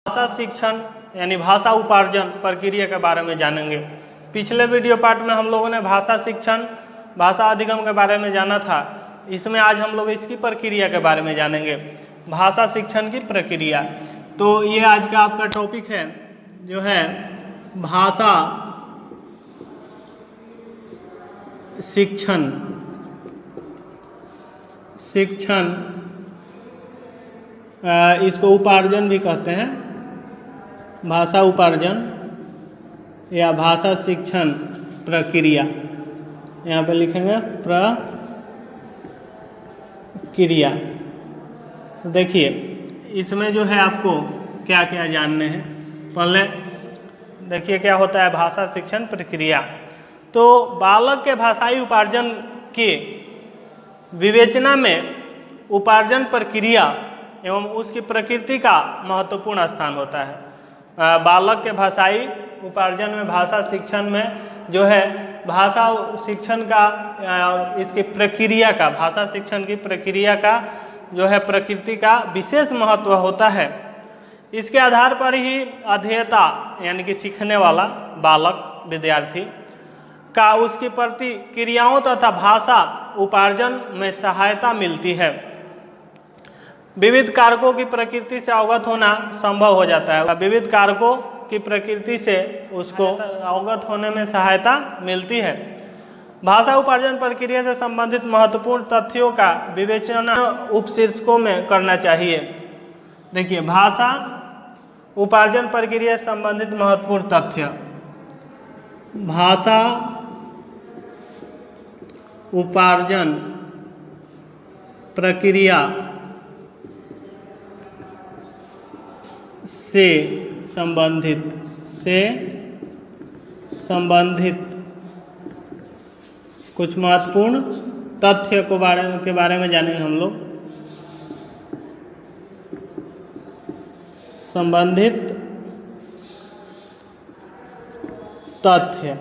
भाषा शिक्षण यानी भाषा उपार्जन प्रक्रिया के बारे में जानेंगे। पिछले वीडियो पार्ट में हम लोगों ने भाषा शिक्षण, भाषा अधिगम के बारे में जाना था। इसमें आज हम लोग इसकी प्रक्रिया के बारे में जानेंगे, भाषा शिक्षण की प्रक्रिया। तो ये आज का आपका टॉपिक है जो है भाषा शिक्षण। इसको उपार्जन भी कहते हैं, भाषा उपार्जन या भाषा शिक्षण प्रक्रिया। यहाँ पे लिखेंगे प्रक्रिया। देखिए इसमें जो है आपको क्या क्या जानने हैं। पहले देखिए क्या होता है भाषा शिक्षण प्रक्रिया। तो बालक के भाषाई उपार्जन के विवेचना में उपार्जन प्रक्रिया एवं उसकी प्रकृति का महत्वपूर्ण स्थान होता है। बालक के भाषाई उपार्जन में, भाषा शिक्षण में जो है भाषा शिक्षण का और इसकी प्रक्रिया का, भाषा शिक्षण की प्रक्रिया का जो है प्रकृति का विशेष महत्व होता है। इसके आधार पर ही अध्येता यानी कि सीखने वाला बालक विद्यार्थी का उसकी प्रतिक्रियाओं तथा भाषा उपार्जन में सहायता मिलती है। विविध कारकों की प्रकृति से अवगत होना संभव हो जाता है। विविध कारकों की प्रकृति से उसको अवगत होने में सहायता मिलती है। भाषा उपार्जन प्रक्रिया से संबंधित महत्वपूर्ण तथ्यों का विवेचना उपशीर्षकों में करना चाहिए। देखिए भाषा उपार्जन प्रक्रिया से संबंधित महत्वपूर्ण तथ्य। भाषा उपार्जन प्रक्रिया से संबंधित कुछ महत्वपूर्ण तथ्य के बारे में जानेंगे हम लोग। संबंधित तथ्य,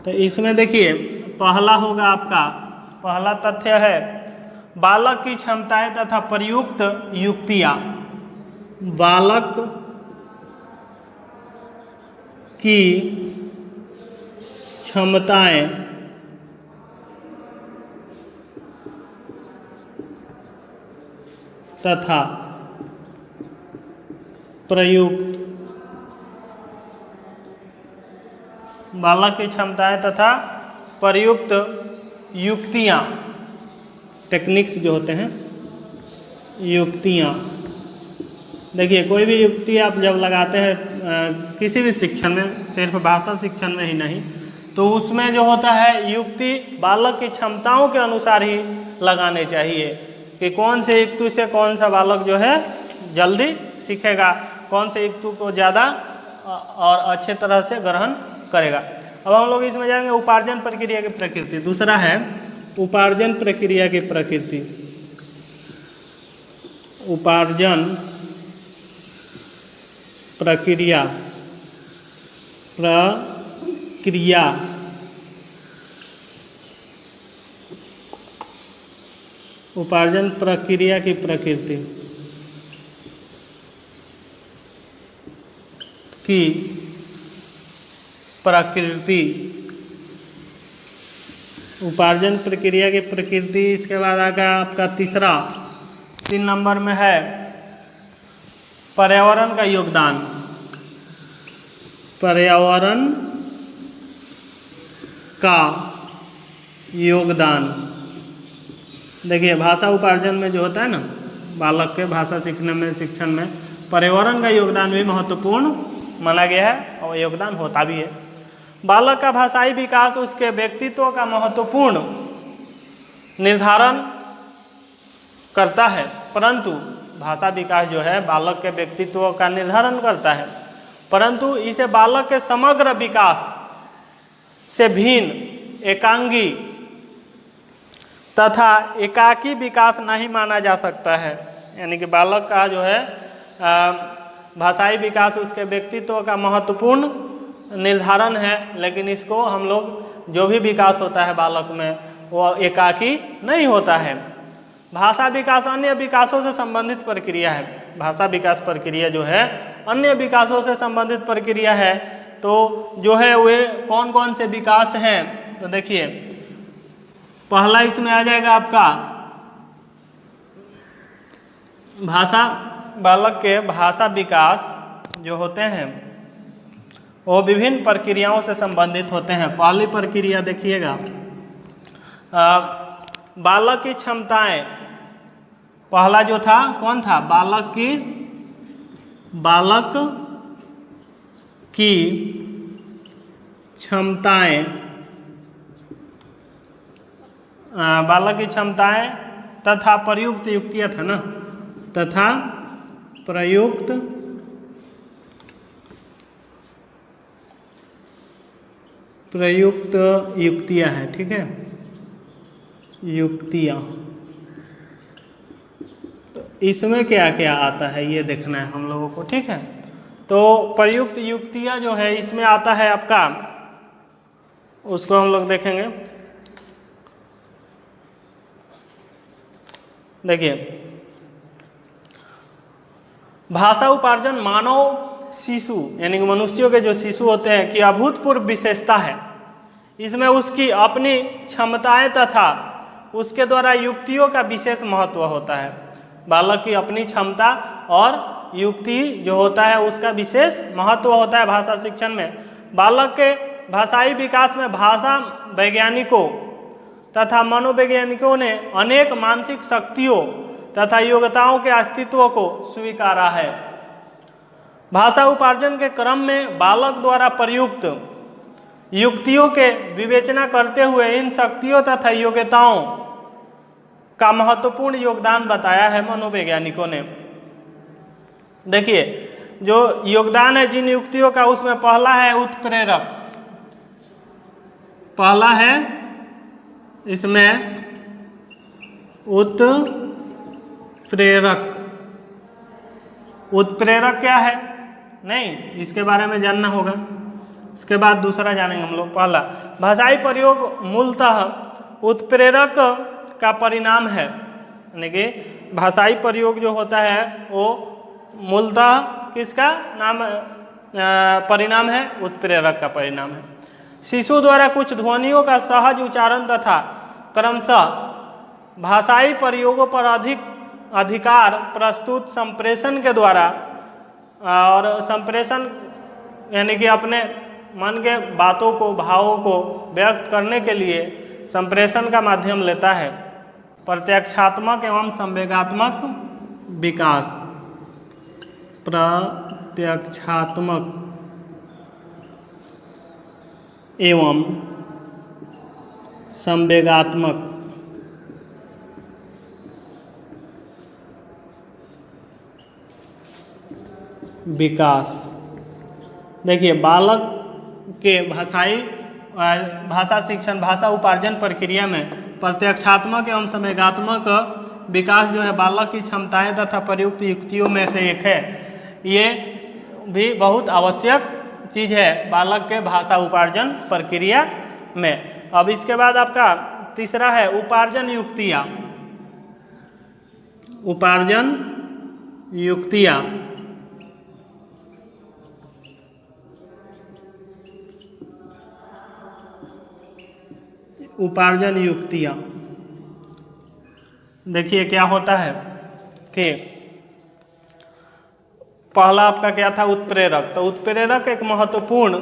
तो इसमें देखिए पहला होगा आपका, पहला तथ्य है बालक की क्षमताएं तथा प्रयुक्त युक्तियां। बालक की क्षमताएं तथा प्रयुक्त, बालक की क्षमताएं तथा प्रयुक्त युक्तियां, टेक्निक्स जो होते हैं, युक्तियां। देखिए कोई भी युक्ति आप जब लगाते हैं किसी भी शिक्षण में, सिर्फ भाषा शिक्षण में ही नहीं, तो उसमें जो होता है युक्ति बालक की क्षमताओं के अनुसार ही लगाने चाहिए कि कौन से युक्ति से कौन सा बालक जो है जल्दी सीखेगा, कौन से युक्ति को ज़्यादा और अच्छे तरह से ग्रहण करेगा। अब हम लोग इसमें जाएंगे उपार्जन प्रक्रिया की प्रकृति। दूसरा है उपार्जन प्रक्रिया की प्रकृति। उपार्जन प्रक्रिया उपार्जन प्रक्रिया की प्रकृति उपार्जन प्रक्रिया की प्रकृति। इसके बाद आगा आपका तीसरा, 3 नंबर में है पर्यावरण का योगदान। पर्यावरण का योगदान। देखिए भाषा उपार्जन में जो होता है ना, बालक के भाषा सीखने में, शिक्षण में पर्यावरण का योगदान भी महत्वपूर्ण माना गया है और योगदान होता भी है। बालक का भाषाई विकास उसके व्यक्तित्व का महत्वपूर्ण निर्धारण करता है, परंतु भाषा विकास जो है बालक के व्यक्तित्व का निर्धारण करता है, परंतु इसे बालक के समग्र विकास से भिन्न, एकांगी तथा एकाकी विकास नहीं माना जा सकता है। यानी कि बालक का जो है भाषाई विकास उसके व्यक्तित्व का महत्वपूर्ण निर्धारण है, लेकिन इसको हम लोग जो भी विकास होता है बालक में वो एकाकी नहीं होता है। भाषा विकास अन्य विकासों से संबंधित प्रक्रिया है। भाषा विकास प्रक्रिया जो है अन्य विकासों से संबंधित प्रक्रिया है। तो जो है वे कौन कौन से विकास हैं, तो देखिए पहला इसमें आ जाएगा आपका भाषा, बालक के भाषा विकास जो होते हैं वो विभिन्न प्रक्रियाओं से संबंधित होते हैं। पहली प्रक्रिया देखिएगा बालक की क्षमताएं। पहला जो था कौन था, बालक की क्षमताएं, बालक की क्षमताएं तथा प्रयुक्त युक्तियां था ना, तथा प्रयुक्त युक्तियां हैं, ठीक है, युक्तियां। तो इसमें क्या क्या आता है ये देखना है हम लोगों को, ठीक है। तो प्रयुक्त युक्तियां जो है इसमें आता है आपका, उसको हम लोग देखेंगे। देखिए भाषा उपार्जन मानव शिशु यानी कि मनुष्यों के जो शिशु होते हैं कि अभूतपूर्व विशेषता है। इसमें उसकी अपनी क्षमताएं तथा उसके द्वारा युक्तियों का विशेष महत्व होता है। बालक की अपनी क्षमता और युक्ति जो होता है उसका विशेष महत्व होता है भाषा शिक्षण में। बालक के भाषाई विकास में भाषा वैज्ञानिकों तथा मनोवैज्ञानिकों ने अनेक मानसिक शक्तियों तथा योग्यताओं के अस्तित्व को स्वीकारा है। भाषा उपार्जन के क्रम में बालक द्वारा प्रयुक्त युक्तियों के विवेचना करते हुए इन शक्तियों तथा योग्यताओं का महत्वपूर्ण योगदान बताया है मनोवैज्ञानिकों ने। देखिए जो योगदान है जिन युक्तियों का, उसमें पहला है उत्प्रेरक। पहला है इसमें उत्प्रेरक। उत्प्रेरक क्या है, नहीं इसके बारे में जानना होगा। इसके बाद दूसरा जानेंगे हम लोग। पहला भाषाई प्रयोग मूलतः उत्प्रेरक का परिणाम है, यानी कि भाषाई प्रयोग जो होता है वो मूलतः किसका नाम परिणाम है, उत्प्रेरक का परिणाम है। शिशु द्वारा कुछ ध्वनियों का सहज उच्चारण तथा क्रमशः भाषाई प्रयोगों पर अधिकार प्रस्तुत संप्रेषण के द्वारा, और संप्रेषण यानी कि अपने मन के बातों को भावों को व्यक्त करने के लिए संप्रेषण का माध्यम लेता है। प्रत्यक्षात्मक एवं संवेगात्मक विकास। प्रत्यक्षात्मक एवं संवेगात्मक विकास। देखिए बालक के भाषा शिक्षण भाषा उपार्जन प्रक्रिया में प्रत्यक्षात्मक एवं संवेगात्मक विकास जो है बालक की क्षमताएं तथा प्रयुक्त युक्तियों में से एक है। ये भी बहुत आवश्यक चीज़ है बालक के भाषा उपार्जन प्रक्रिया में। अब इसके बाद आपका तीसरा है उपार्जन युक्तियाँ। उपार्जन युक्तियाँ उपार्जन युक्तियाँ देखिए क्या होता है कि पहला आपका क्या था उत्प्रेरक। तो उत्प्रेरक एक महत्वपूर्ण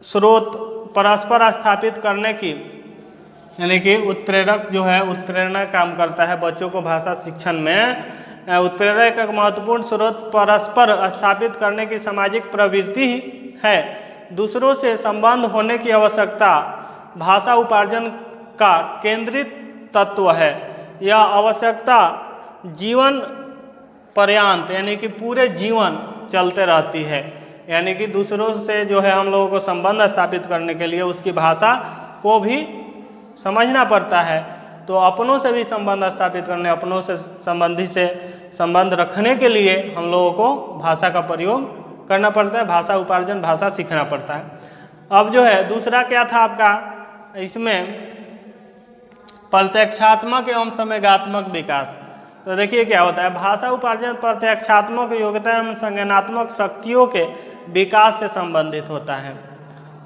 स्रोत परस्पर स्थापित करने की, यानी कि उत्प्रेरक जो है उत्प्रेरणा काम करता है बच्चों को भाषा शिक्षण में। उत्प्रेरक एक महत्वपूर्ण स्रोत परस्पर स्थापित करने की सामाजिक प्रवृत्ति है। दूसरों से संबंध होने की आवश्यकता भाषा उपार्जन का केंद्रित तत्व है। यह आवश्यकता जीवन पर्यंत यानी कि पूरे जीवन चलते रहती है। यानी कि दूसरों से जो है हम लोगों को संबंध स्थापित करने के लिए उसकी भाषा को भी समझना पड़ता है। तो अपनों से भी संबंध स्थापित करने, अपनों से संबंधी से संबंध रखने के लिए हम लोगों को भाषा का प्रयोग करना पड़ता है, भाषा उपार्जन भाषा सीखना पड़ता है। अब जो है दूसरा क्या था आपका इसमें प्रत्यक्षात्मक एवं संवेगात्मक विकास। तो देखिए क्या होता है, भाषा उपार्जन प्रत्यक्षात्मक योग्यता एवं संज्ञानात्मक शक्तियों के विकास से संबंधित होता है।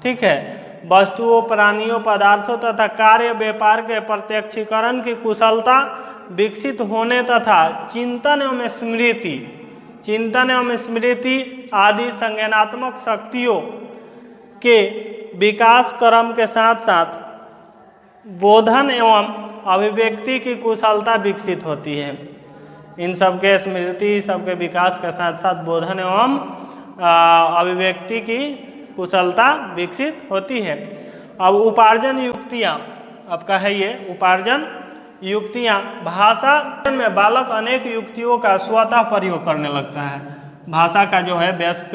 ठीक है, वस्तुओं, प्राणियों, पदार्थों तथा कार्य व्यापार के प्रत्यक्षीकरण की कुशलता विकसित होने तथा चिंतन एवं स्मृति आदि संज्ञानात्मक शक्तियों के विकास क्रम के साथ साथ बोधन एवं अभिव्यक्ति की कुशलता विकसित होती है। इन सबके स्मृति सबके विकास के साथ साथ बोधन एवं अभिव्यक्ति की कुशलता विकसित होती है। अब उपार्जन युक्तियाँ आपका है, ये उपार्जन युक्तियाँ। भाषा में बालक अनेक युक्तियों का स्वतः प्रयोग करने लगता है। भाषा का जो है वयस्क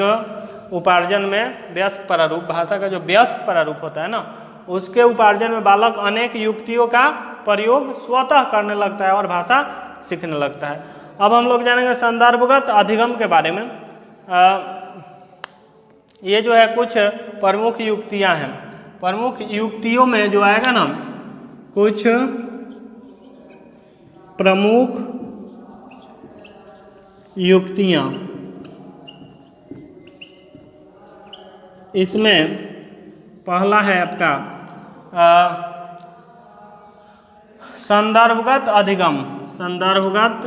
उपार्जन में वयस्क प्रारूप, भाषा का जो वयस्क प्रारूप होता है ना, उसके उपार्जन में बालक अनेक युक्तियों का प्रयोग स्वतः करने लगता है और भाषा सीखने लगता है। अब हम लोग जानेंगे संदर्भगत अधिगम के बारे में। ये जो है कुछ प्रमुख युक्तियां हैं। प्रमुख युक्तियों में जो आएगा ना, कुछ प्रमुख युक्तियां, इसमें पहला है आपका संदर्भगत अधिगम। संदर्भगत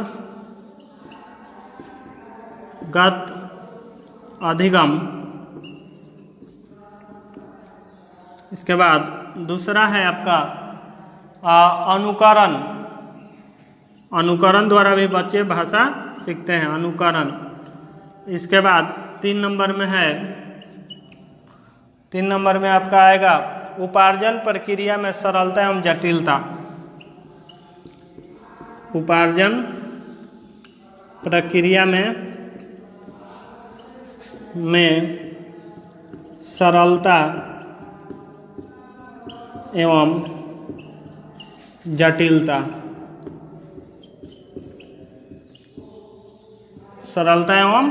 अधिगम। इसके बाद दूसरा है आपका अनुकरण। अनुकरण द्वारा भी बच्चे भाषा सीखते हैं, अनुकरण। इसके बाद 3 नंबर में है, 3 नंबर में आपका आएगा उपार्जन प्रक्रिया में सरलता एवं जटिलता। उपार्जन प्रक्रिया में सरलता एवं जटिलता। सरलता एवं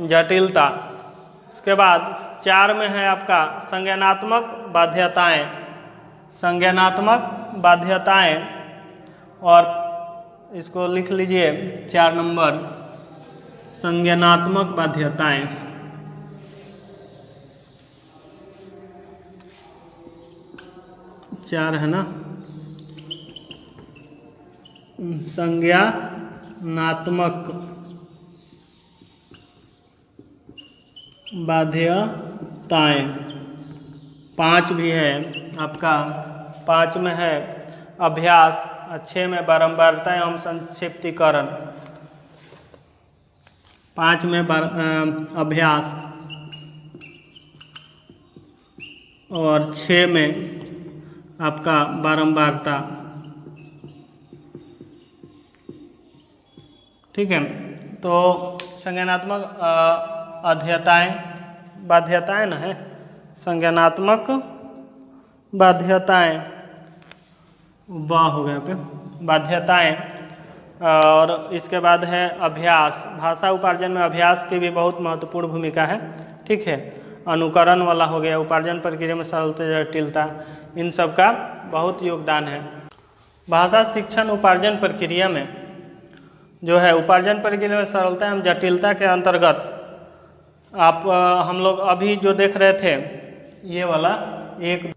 जटिलता। इसके बाद 4 में है आपका संज्ञानात्मक बाध्यताएं। संज्ञानात्मक बाध्यताएं, और इसको लिख लीजिए 4 नंबर, संज्ञानात्मक बाध्यताएं। चार है ना, संज्ञानात्मक बाध्यताएं। 5 भी है आपका, 5 में है अभ्यास, 6 में बारंबारता एवं संक्षिप्तीकरण। 5 में अभ्यास और 6 में आपका बारंबारता। ठीक है, तो संज्ञानात्मक बाध्यताएं न है, संज्ञानात्मक बाध्यताएं, वाह हो गया पे, बाध्यताएं। और इसके बाद है अभ्यास। भाषा उपार्जन में अभ्यास की भी बहुत महत्वपूर्ण भूमिका है। ठीक है, अनुकरण वाला हो गया, उपार्जन प्रक्रिया में सरलता जटिलता, इन सब का बहुत योगदान है। भाषा शिक्षण उपार्जन प्रक्रिया में जो है, उपार्जन प्रक्रिया में सरलता एवं जटिलता के अंतर्गत आप हम लोग अभी जो देख रहे थे, ये वाला एक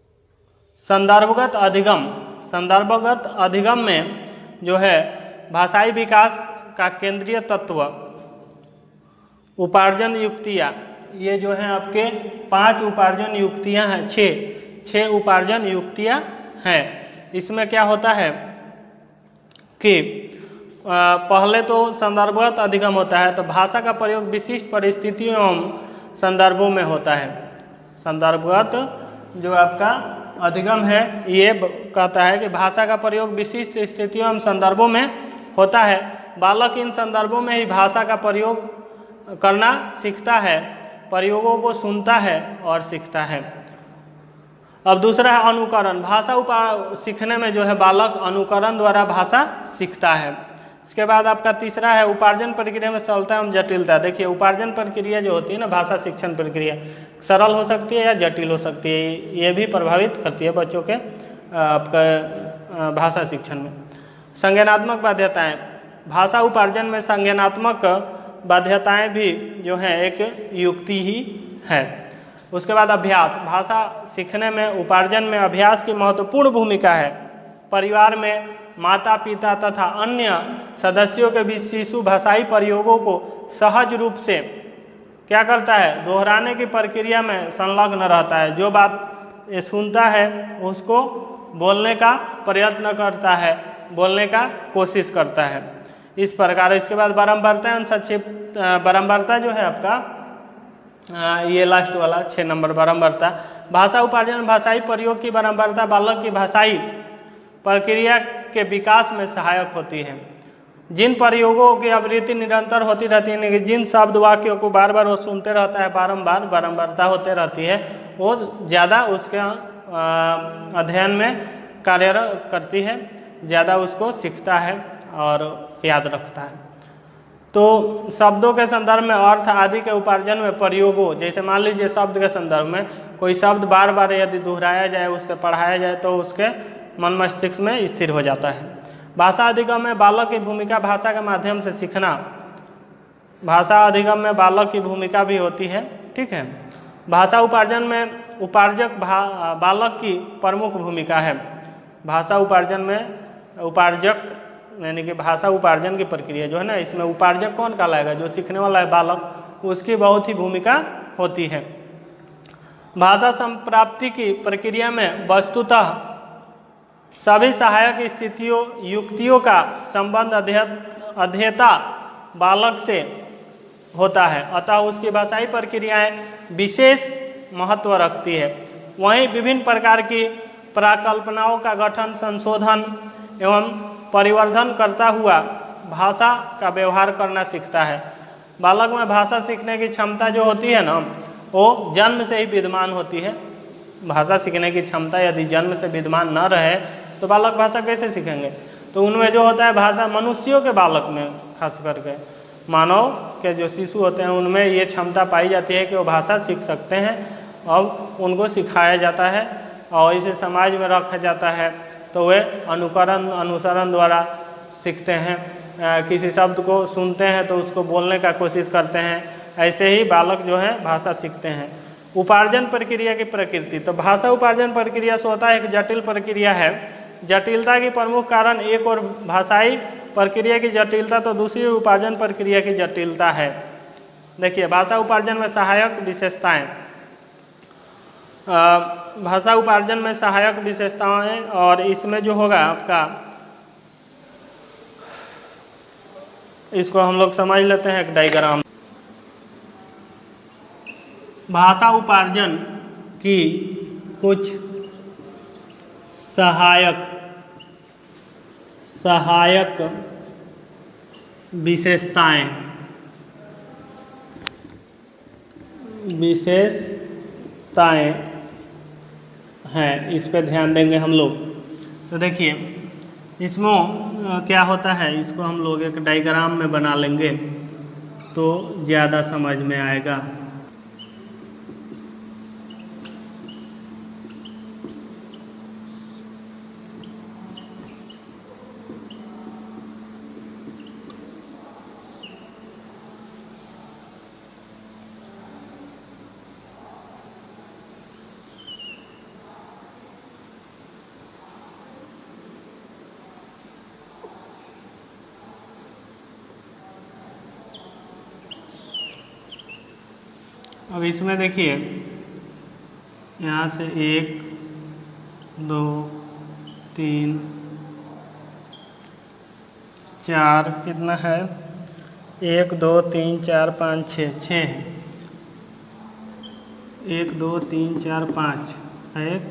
संदर्भगत अधिगम। संदर्भगत अधिगम में जो है भाषाई विकास का केंद्रीय तत्व उपार्जन युक्तियाँ, ये जो है आपके 5 उपार्जन युक्तियाँ हैं, 6 उपार्जन युक्तियाँ हैं। इसमें क्या होता है कि पहले तो संदर्भगत अधिगम होता है, तो भाषा का प्रयोग विशिष्ट परिस्थितियों एवं संदर्भों में होता है। संदर्भगत जो आपका अधिगम है, ये कहता है कि भाषा का प्रयोग विशिष्ट स्थितियों एवं संदर्भों में होता है। बालक इन संदर्भों में ही भाषा का प्रयोग करना सीखता है, प्रयोगों को सुनता है और सीखता है। अब दूसरा है अनुकरण। भाषा सीखने में जो है बालक अनुकरण द्वारा भाषा सीखता है। इसके बाद आपका तीसरा है उपार्जन प्रक्रिया में सरलता एवं जटिलता। देखिए, उपार्जन प्रक्रिया जो होती है ना, भाषा शिक्षण प्रक्रिया, सरल हो सकती है या जटिल हो सकती है। ये भी प्रभावित करती है बच्चों के आपका भाषा शिक्षण में। संज्ञानात्मक बाध्यताएं, भाषा उपार्जन में संज्ञानात्मक बाध्यताएं भी जो हैं एक युक्ति ही है। उसके बाद अभ्यास, भाषा सीखने में उपार्जन में अभ्यास की महत्वपूर्ण भूमिका है। परिवार में माता पिता तथा अन्य सदस्यों के बीच शिशु भाषाई प्रयोगों को सहज रूप से क्या करता है, दोहराने की प्रक्रिया में संलग्न रहता है। जो बात ये सुनता है उसको बोलने का प्रयत्न करता है, बोलने का कोशिश करता है, इस प्रकार। इसके बाद बारंबारता संक्षिप्त बारंबारता जो है आपका ये लास्ट वाला 6 नंबर बारंबारता। भाषा उपार्जन भाषाई प्रयोग की बारंबारता बालक की भाषाई प्रक्रिया के विकास में सहायक होती है। जिन प्रयोगों की आवृत्ति निरंतर होती रहती है, जिन शब्द वाक्यों को बार बार वो सुनते रहता है, बारंबार बारंबारता होते रहती है, वो ज़्यादा उसके अध्ययन में कार्य करती है, ज़्यादा उसको सीखता है और याद रखता है। तो शब्दों के संदर्भ में अर्थ आदि के उपार्जन में प्रयोगों, जैसे मान लीजिए शब्द के संदर्भ में कोई शब्द बार बार यदि दोहराया जाए, उससे पढ़ाया जाए तो उसके मन मस्तिष्क में स्थिर हो जाता है। भाषा अधिगम में बालक की भूमिका, भाषा के माध्यम से सीखना, भाषा अधिगम में बालक की भूमिका भी होती है, ठीक है। भाषा उपार्जन में उपार्जक बालक की प्रमुख भूमिका है। भाषा उपार्जन में उपार्जक यानी कि भाषा उपार्जन की प्रक्रिया जो है ना, इसमें उपार्जक कौन कहलाएगा, जो सीखने वाला है बालक, उसकी बहुत ही भूमिका होती है। भाषा संप्राप्ति की प्रक्रिया में वस्तुतः सभी सहायक स्थितियों युक्तियों का संबंध अध्येता बालक से होता है, अतः उसकी भाषाई प्रक्रियाएं विशेष महत्व रखती है। वहीं विभिन्न प्रकार की प्राकल्पनाओं का गठन, संशोधन एवं परिवर्धन करता हुआ भाषा का व्यवहार करना सीखता है। बालक में भाषा सीखने की क्षमता जो होती है ना, वो जन्म से ही विद्यमान होती है। भाषा सीखने की क्षमता यदि जन्म से विद्यमान न रहे तो बालक भाषा कैसे सीखेंगे। तो उनमें जो होता है भाषा, मनुष्यों के बालक में खास करके मानव के जो शिशु होते हैं उनमें ये क्षमता पाई जाती है कि वो भाषा सीख सकते हैं और उनको सिखाया जाता है और इसे समाज में रखा जाता है तो वे अनुसरण द्वारा सीखते हैं। किसी शब्द को सुनते हैं तो उसको बोलने का कोशिश करते हैं। ऐसे ही बालक जो है भाषा सीखते हैं। उपार्जन प्रक्रिया की प्रकृति, तो भाषा उपार्जन प्रक्रिया स्वतः एक जटिल प्रक्रिया है। जटिलता की प्रमुख कारण एक और भाषाई प्रक्रिया की जटिलता तो दूसरी उपार्जन प्रक्रिया की जटिलता है। देखिए भाषा उपार्जन में सहायक विशेषताएं, भाषा उपार्जन में सहायक विशेषताएं, और इसमें जो होगा आपका, इसको हम लोग समझ लेते हैं एक डायग्राम। भाषा उपार्जन की कुछ सहायक विशेषताएं हैं, इस पे ध्यान देंगे हम लोग। तो देखिए इसमें क्या होता है, इसको हम लोग एक डायग्राम में बना लेंगे तो ज़्यादा समझ में आएगा। अब इसमें देखिए यहाँ से 1 2 3 4 कितना है, 1 2 3 4 5 6 है। 1 2 3 4 5 एक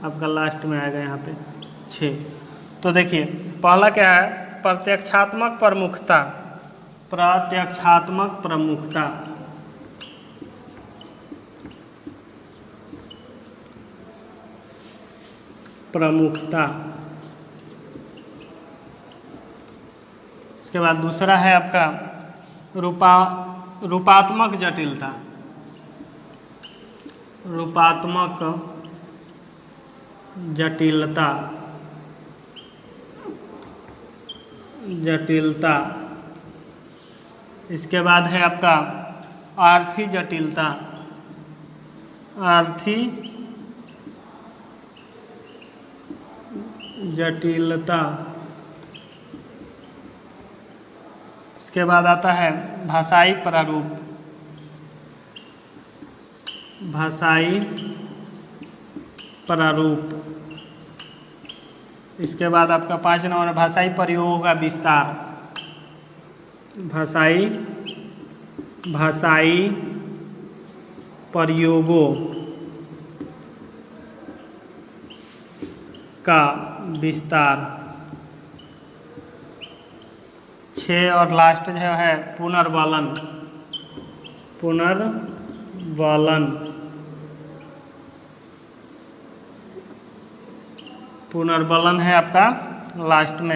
आपका लास्ट में आएगा यहाँ पे 6। तो देखिए पहला क्या है, प्रत्यक्षात्मक प्रमुखता। प्रत्यक्षात्मक प्रमुखता, प्रमुखता। इसके बाद दूसरा है आपका रूपात्मक जटिलता। रूपात्मक जटिलता जटिलता। इसके बाद है आपका आर्थी जटिलता। आर्थी जटिलता। इसके बाद आता है भाषाई प्रारूप। भाषाई प्रारूप। इसके बाद आपका 5 नंबर भाषाई प्रयोगों का विस्तार। भाषाई प्रयोगों का विस्तार। 6 और लास्ट जो है पुनर्वलन। पुनर्वलन है आपका लास्ट में।